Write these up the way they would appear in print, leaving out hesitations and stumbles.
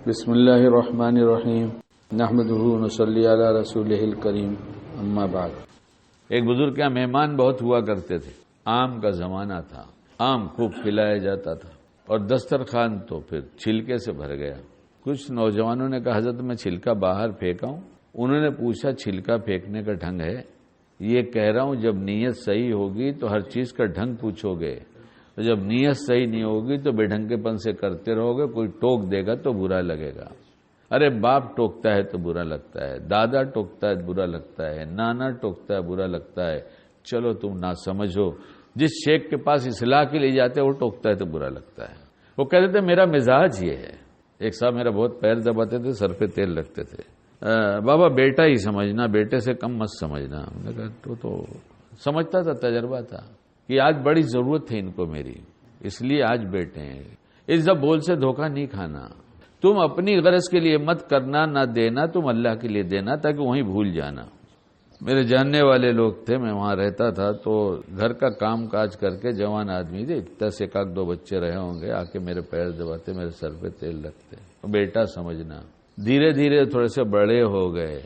بسم اللہ الرحمن الرحیم نحمدہ ونصلی علی رسولہ الکریم اما بعد۔ ایک بزرگ کے مہمان بہت ہوا کرتے تھے۔ آم کا زمانہ تھا، آم خوب کھلایا جاتا تھا اور دسترخوان تو پھر چھلکے سے بھر گیا۔ کچھ نوجوانوں نے کہا حضرت میں چھلکا باہر پھینکا ہوں۔ انہوں نے پوچھا چھلکا پھینکنے کا ڈھنگ ہے؟ یہ کہہ رہا ہوں جب نیت صحیح ہوگی تو ہر چیز کا ڈھنگ پوچھو گے، جب نیت صحیح نہیں ہوگی تو بے ڈھنگے پن سے کرتے رہو گے، کوئی ٹوک دے گا تو برا لگے گا۔ ارے باپ ٹوکتا ہے تو برا لگتا ہے، دادا ٹوکتا ہے برا لگتا ہے، نانا ٹوکتا ہے برا لگتا ہے، چلو تم نہ سمجھو۔ جس شیخ کے پاس اصلاح کے لیے جاتے وہ ٹوکتا ہے تو برا لگتا ہے۔ وہ کہتے تھے میرا مزاج یہ ہے۔ ایک صاحب میرا بہت پیر دباتے تھے، سر پہ تیل رکھتے تھے۔ بابا بیٹا ہی سمجھنا، بیٹے سے کم مت سمجھنا۔ میں نے کہا تو سمجھتا تھا، تجربہ تھا کہ آج بڑی ضرورت ہے ان کو میری، اس لیے آج بیٹے ہیں۔ عزت بول سے دھوکہ نہیں کھانا۔ تم اپنی غرض کے لیے مت کرنا، نہ دینا، تم اللہ کے لیے دینا تاکہ وہیں بھول جانا۔ میرے جاننے والے لوگ تھے، میں وہاں رہتا تھا، تو گھر کا کام کاج کر کے جوان آدمی تھے، 10-1-2 بچے رہے ہوں گے، آ کے میرے پیر دباتے، میرے سر پہ تیل رکھتے، بیٹا سمجھنا۔ دھیرے دھیرے تھوڑے سے بڑے ہو گئے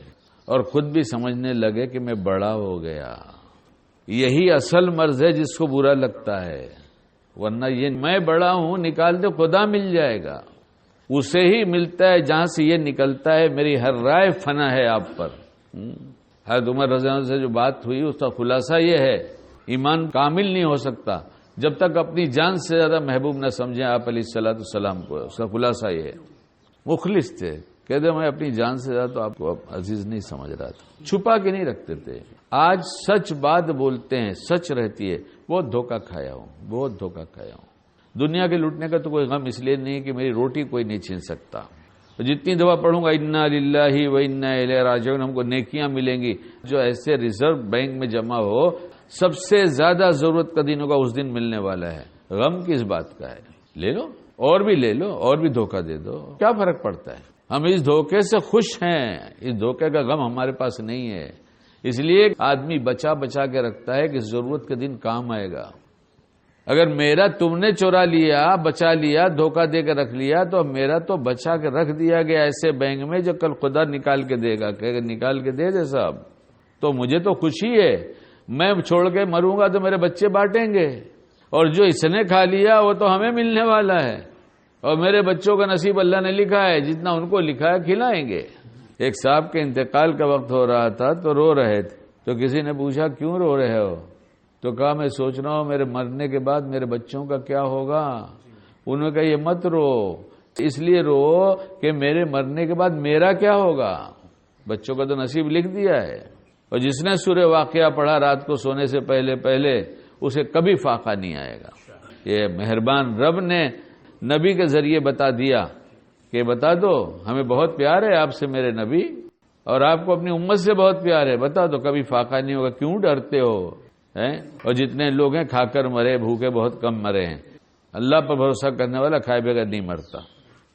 اور خود بھی سمجھنے لگے کہ میں بڑا ہو گیا۔ یہی اصل مرض ہے جس کو برا لگتا ہے، ورنہ یہ میں بڑا ہوں نکال دے خدا مل جائے گا، اسے ہی ملتا ہے جہاں سے یہ نکلتا ہے میری ہر رائے فنا ہے آپ پر۔ حضرت عمر رضی اللہ عنہ سے جو بات ہوئی اس کا خلاصہ یہ ہے، ایمان کامل نہیں ہو سکتا جب تک اپنی جان سے زیادہ محبوب نہ سمجھیں آپ علیہ السلام کو۔ اس کا خلاصہ یہ ہے۔ مخلص تھے، کہتے میں اپنی جان سے زیادہ تو آپ کو عزیز نہیں سمجھ رہا تھا، چھپا کے نہیں رکھتے تھے۔ آج سچ بات بولتے ہیں، سچ رہتی ہے۔ بہت دھوکہ کھایا ہوں، بہت دھوکہ کھایا ہوں۔ دنیا کے لوٹنے کا تو کوئی غم اس لیے نہیں کہ میری روٹی کوئی نہیں چھین سکتا۔ جتنی دفعہ پڑھوں گا انا للہ و انا الیہ راجعون، ہم کو نیکیاں ملیں گی۔ جو ایسے ریزرو بینک میں جمع ہو، سب سے زیادہ ضرورت کا دن ہوگا، اس دن ملنے والا ہے۔ غم کس بات کا ہے؟ لے لو اور بھی لے لو اور بھی دھوکہ دے دو، کیا فرق پڑتا ہے؟ ہم اس دھوکے سے خوش ہیں، اس دھوکے کا غم ہمارے پاس نہیں ہے۔ اس لیے آدمی بچا بچا کے رکھتا ہے کہ ضرورت کے دن کام آئے گا۔ اگر میرا تم نے چورا لیا، بچا لیا، دھوکہ دے کے رکھ لیا، تو میرا تو بچا کے رکھ دیا گیا ایسے بینک میں جو کل خدا نکال کے دے گا، کہ نکال کے دے دے صاحب، تو مجھے تو خوشی ہے۔ میں چھوڑ کے مروں گا تو میرے بچے بانٹیں گے، اور جو اس نے کھا لیا وہ تو ہمیں ملنے والا ہے، اور میرے بچوں کا نصیب اللہ نے لکھا ہے، جتنا ان کو لکھا ہے کھلائیں گے۔ ایک صاحب کے انتقال کا وقت ہو رہا تھا تو رو رہے تھے، تو کسی نے پوچھا کیوں رو رہے ہو؟ تو کہا میں سوچ رہا ہوں میرے مرنے کے بعد میرے بچوں کا کیا ہوگا۔ انہوں نے کہا یہ مت رو، اس لیے رو کہ میرے مرنے کے بعد میرا کیا ہوگا۔ بچوں کا تو نصیب لکھ دیا ہے، اور جس نے سورہ واقعہ پڑھا رات کو سونے سے پہلے اسے کبھی فاقہ نہیں آئے گا۔ یہ مہربان رب نے نبی کے ذریعے بتا دیا کہ بتا دو ہمیں بہت پیار ہے آپ سے میرے نبی، اور آپ کو اپنی امت سے بہت پیار ہے، بتا دو کبھی فاقہ نہیں ہوگا، کیوں ڈرتے ہو؟ اور جتنے لوگ ہیں کھا کر مرے، بھوکے بہت کم مرے ہیں۔ اللہ پر بھروسہ کرنے والا کھائے بغیر نہیں مرتا،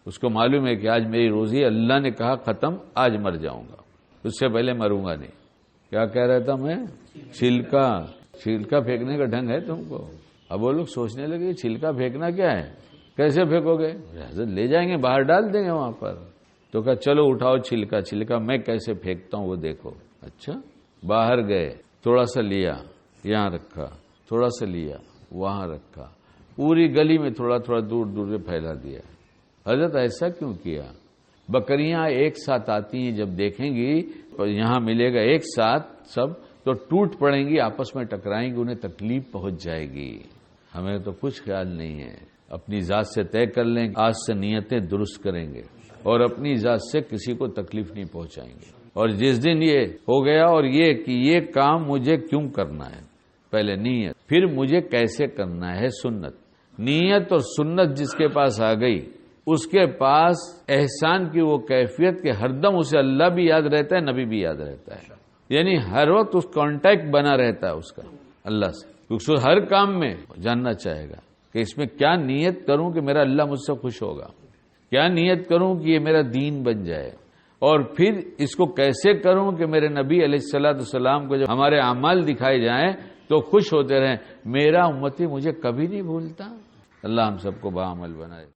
اس کو معلوم ہے کہ آج میری روزی ہے، اللہ نے کہا ختم، آج مر جاؤں گا، اس سے پہلے مروں گا نہیں۔ کیا کہہ رہا تھا میں؟ چھلکا پھینکنے کا ڈھنگ ہے تم کو۔ اب وہ لوگ سوچنے لگے چھلکا پھینکنا کیا ہے، کیسے پھینکو گے؟ حضرت لے جائیں گے، باہر ڈال دیں گے وہاں پر۔ تو کہا چلو اٹھاؤ چھلکا میں کیسے پھینکتا ہوں وہ دیکھو۔ اچھا، باہر گئے، تھوڑا سا لیا، یہاں رکھا، تھوڑا سا لیا، وہاں رکھا، پوری گلی میں تھوڑا دور سے پھیلا دیا۔ حضرت ایسا کیوں کیا؟ بکریاں ایک ساتھ آتی ہیں، جب دیکھیں گی تو یہاں ملے گا ایک ساتھ سب، تو ٹوٹ پڑیں گی، آپس میں ٹکرائیں گی، انہیں تکلیف پہنچ جائے گی۔ ہمیں تو کچھ خیال نہیں ہے، اپنی ذات سے طے کر لیں، آج سے نیتیں درست کریں گے اور اپنی ذات سے کسی کو تکلیف نہیں پہنچائیں گے۔ اور جس دن یہ ہو گیا اور یہ کہ یہ کام مجھے کیوں کرنا ہے، پہلے نیت، پھر مجھے کیسے کرنا ہے سنت۔ نیت اور سنت جس کے پاس آ گئی، اس کے پاس احسان کی وہ کیفیت کہ ہر دم اسے اللہ بھی یاد رہتا ہے، نبی بھی یاد رہتا ہے، یعنی ہر وقت اس کانٹیکٹ بنا رہتا ہے اس کا اللہ سے، کیونکہ ہر کام میں جاننا چاہے گا کہ اس میں کیا نیت کروں کہ میرا اللہ مجھ سے خوش ہوگا، کیا نیت کروں کہ یہ میرا دین بن جائے، اور پھر اس کو کیسے کروں کہ میرے نبی علیہ السلام کو جب ہمارے اعمال دکھائے جائیں تو خوش ہوتے رہیں، میرا امتی مجھے کبھی نہیں بھولتا۔ اللہ ہم سب کو باعمل بنائے۔